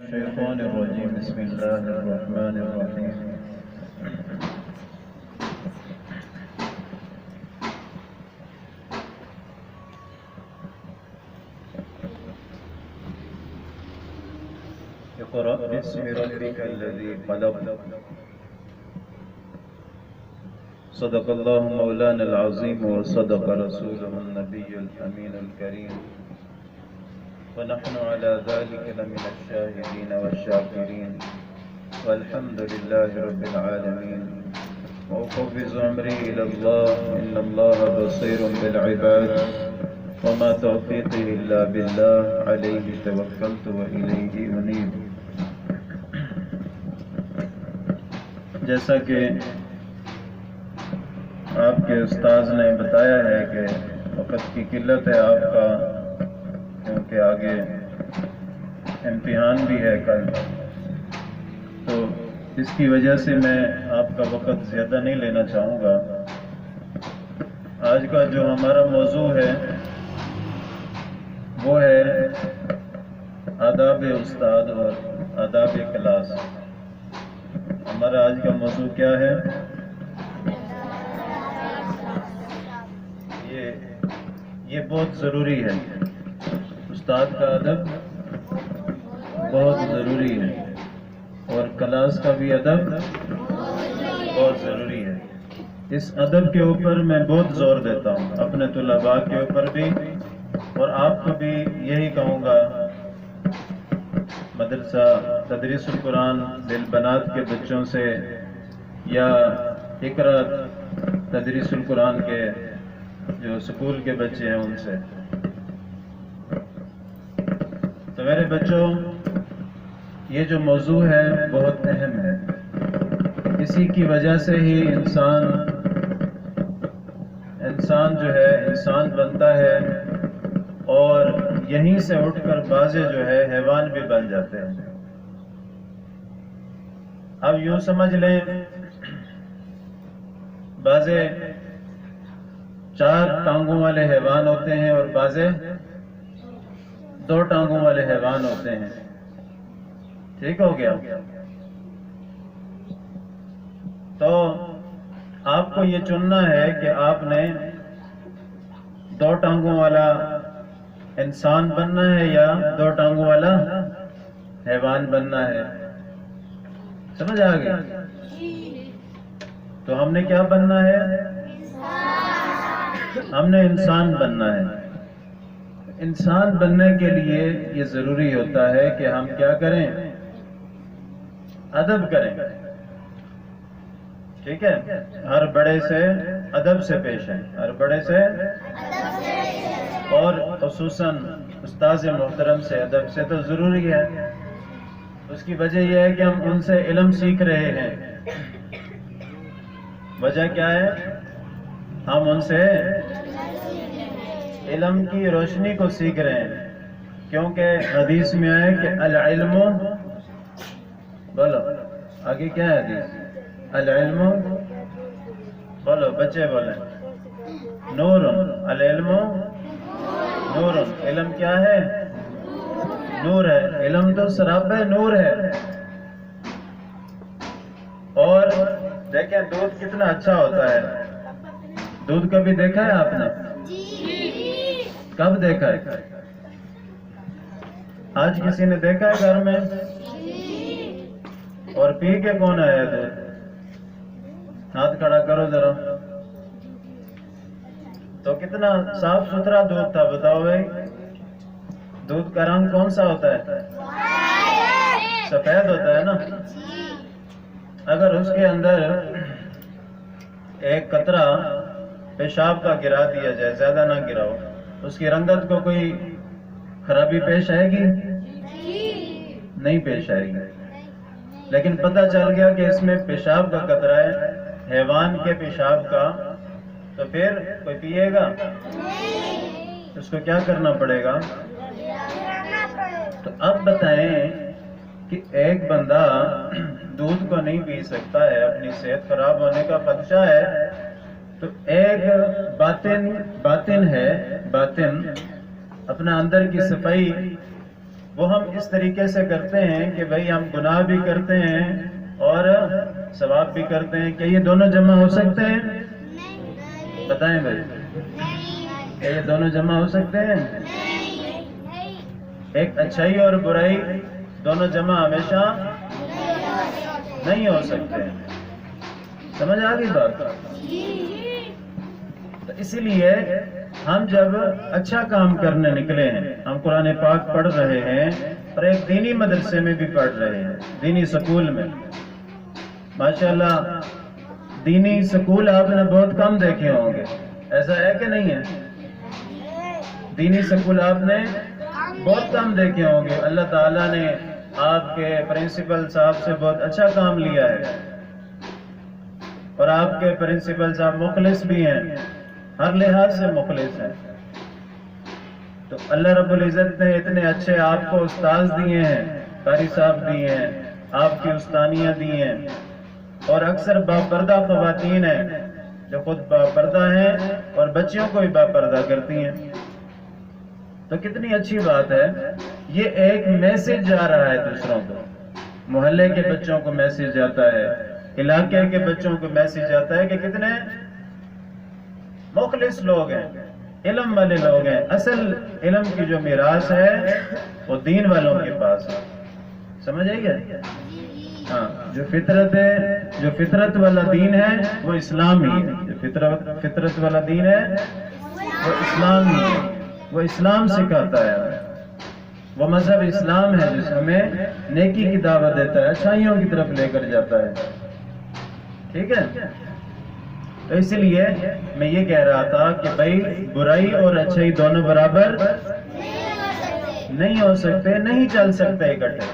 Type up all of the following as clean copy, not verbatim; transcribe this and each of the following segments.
الشيطان الرجيم بسم الله الرحمن الرحيم اقرأ باسم ربك الذي خلق صدق الله مولانا العظيم وصدق رسوله النبي الأمين الكريم ونحن على ذلك لمن الشاهدين والشاكرين والحمد لله رب العالمين وأفوض أمري إلى الله إن الله بصير بالعباد وما توفيقي إلا بالله عليه توكلت وإليه أنيب. جیسا کہ آپ کے استاذ نے بتایا ہے کہ وقت کی قلت ہے آپ کا، کیونکہ آگے امتحان بھی ہے کل، تو اس کی وجہ سے میں آپ کا وقت زیادہ نہیں لینا چاہوں گا. آج کا جو ہمارا موضوع ہے وہ ہے آداب استاد اور آداب کلاس. ہمارا آج کا موضوع کیا ہے؟ یہ بہت ضروری ہے. استاد کا ادب بہت ضروری ہے اور کلاس کا بھی ادب بہت ضروری ہے. اس ادب کے اوپر میں بہت زور دیتا ہوں، اپنے طلباء کے اوپر بھی، اور آپ کو بھی یہی کہوں گا. مدرسہ تدریس القرآن للبنات کے بچوں سے یا اقرا تدریس القرآن کے جو سکول کے بچے ہیں ان سے، تو میرے بچوں یہ جو موضوع ہے بہت اہم ہے. اسی کی وجہ سے ہی انسان جو ہے انسان بنتا ہے، اور یہیں سے اٹھ کر بعضے جو ہے حیوان بھی بن جاتے ہیں. اب یوں سمجھ لیں، بعضے 4 ٹانگوں والے حیوان ہوتے ہیں اور بعضے 2 ٹانگوں والے حیوان ہوتے ہیں. ٹھیک ہو گیا؟ تو آپ کو یہ چننا ہے کہ آپ نے 2 ٹانگوں والا انسان بننا ہے یا 2 ٹانگوں والا حیوان بننا ہے. سمجھ آ گئی؟ تو ہم نے کیا بننا ہے؟ ہم نے انسان بننا ہے. انسان بننے کے لیے یہ ضروری ہوتا ہے کہ ہم کیا کریں؟ ادب کریں. ٹھیک ہے؟ ہر بڑے سے ادب سے پیش آئیں، ہر بڑے سے، اور خصوصاً استاذ محترم سے ادب سے تو ضروری ہے. اس کی وجہ یہ ہے کہ ہم ان سے علم سیکھ رہے ہیں. وجہ کیا ہے؟ ہم ان سے علم کی روشنی کو سیکھ رہے ہیں، کیونکہ حدیث میں آئے کہ العلم، بولو آگے کیا ہے حدیث؟ العلم، بولو بچے بولیں، نور. العلم نور. علم کیا ہے؟ نور ہے. علم تو سراپے نور ہے. اور دیکھیں دودھ کتنا اچھا ہوتا ہے. دودھ کبھی دیکھا ہے آپ نے؟ کب دیکھا ہے؟ آج کسی نے دیکھا ہے گھر میں؟ اور پی کے کون آیا دودھ؟ ہاتھ کھڑا کرو ذرا. تو کتنا صاف ستھرا دودھ تھا، بتاؤ بھائی. دودھ کا رنگ کون سا ہوتا ہے؟ سفید ہوتا ہے نا. اگر اس کے اندر ایک قطرہ پیشاب کا گرا دیا جائے، زیادہ نہ گراؤ، اس کی رنگت کو کوئی خرابی پیش آئے گی؟ نہیں پیش آئے گی. لیکن پتہ چل گیا کہ اس میں پیشاب کا قطرہ ہے، حیوان کے پیشاب کا، تو پھر کوئی پیے گا؟ اس کو کیا کرنا پڑے گا؟ تو اب بتائیں کہ ایک بندہ دودھ کو نہیں پی سکتا ہے، اپنی صحت خراب ہونے کا خدشہ ہے، تو ایک باطن ہے، باطن اپنا اندر کی صفائی وہ ہم اس طریقے سے کرتے ہیں کہ بھئی ہم گناہ بھی کرتے ہیں اور ثواب بھی کرتے ہیں. کیا یہ دونوں جمع ہو سکتے ہیں؟ بتائیں بھائی، کیا یہ دونوں جمع ہو سکتے ہیں؟ ایک اچھائی اور برائی دونوں جمع ہمیشہ نہیں ہو سکتے. سمجھ آ گئی بات؟ تو اسی لیے ہم جب اچھا کام کرنے نکلے ہیں، ہم قرآن پاک پڑھ رہے ہیں اور ایک دینی مدرسے میں بھی پڑھ رہے ہیں، دینی سکول میں. ماشاءاللہ دینی سکول آپ نے بہت کم دیکھے ہوں گے، ایسا ہے کہ نہیں ہے؟ دینی سکول آپ نے بہت کم دیکھے ہوں گے. اللہ تعالیٰ نے آپ کے پرنسپل صاحب سے بہت اچھا کام لیا ہے اور آپ کے پرنسپل صاحب مخلص بھی ہیں، ہر لحاظ سے مخلص ہیں. تو اللہ رب العزت نے اتنے اچھے آپ کو استاذ دیے ہیں، قاری صاحب دیے ہیں، آپ کی استانیاں دی ہیں، اور اکثر باپردہ خواتین ہیں جو خود باپردہ ہیں اور بچیوں کو بھی باپردہ کرتی ہیں. تو کتنی اچھی بات ہے. یہ ایک میسج جا رہا ہے دوسروں کو، محلے کے بچوں کو میسج جاتا ہے، علاقے کے بچوں کو میسج جاتا ہے کہ کتنے مخلص لوگ ہیں، علم والے لوگ ہیں. اصل علم کی جو میراث ہے وہ دین والوں کے پاس ہے. سمجھ آئی گیا؟ ہاں، جو فطرت والا دین ہے وہ اسلام ہی ہے. جو فطرت والا دین ہے وہ اسلام ہی ہے. وہ اسلام سکھاتا ہے، وہ مذہب اسلام ہے جس ہمیں نیکی کی دعوت دیتا ہے، اچھائیوں کی طرف لے کر جاتا ہے. ٹھیک ہے؟ تو اس لیے میں یہ کہہ رہا تھا کہ بھائی برائی اور اچھائی دونوں برابر نہیں ہو سکتے، نہیں چل سکتے اکٹھے.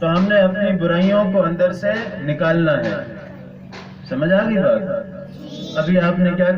تو ہم نے اپنی برائیوں کو اندر سے نکالنا ہے. سمجھ آ گئی بات؟ ابھی آپ نے کیا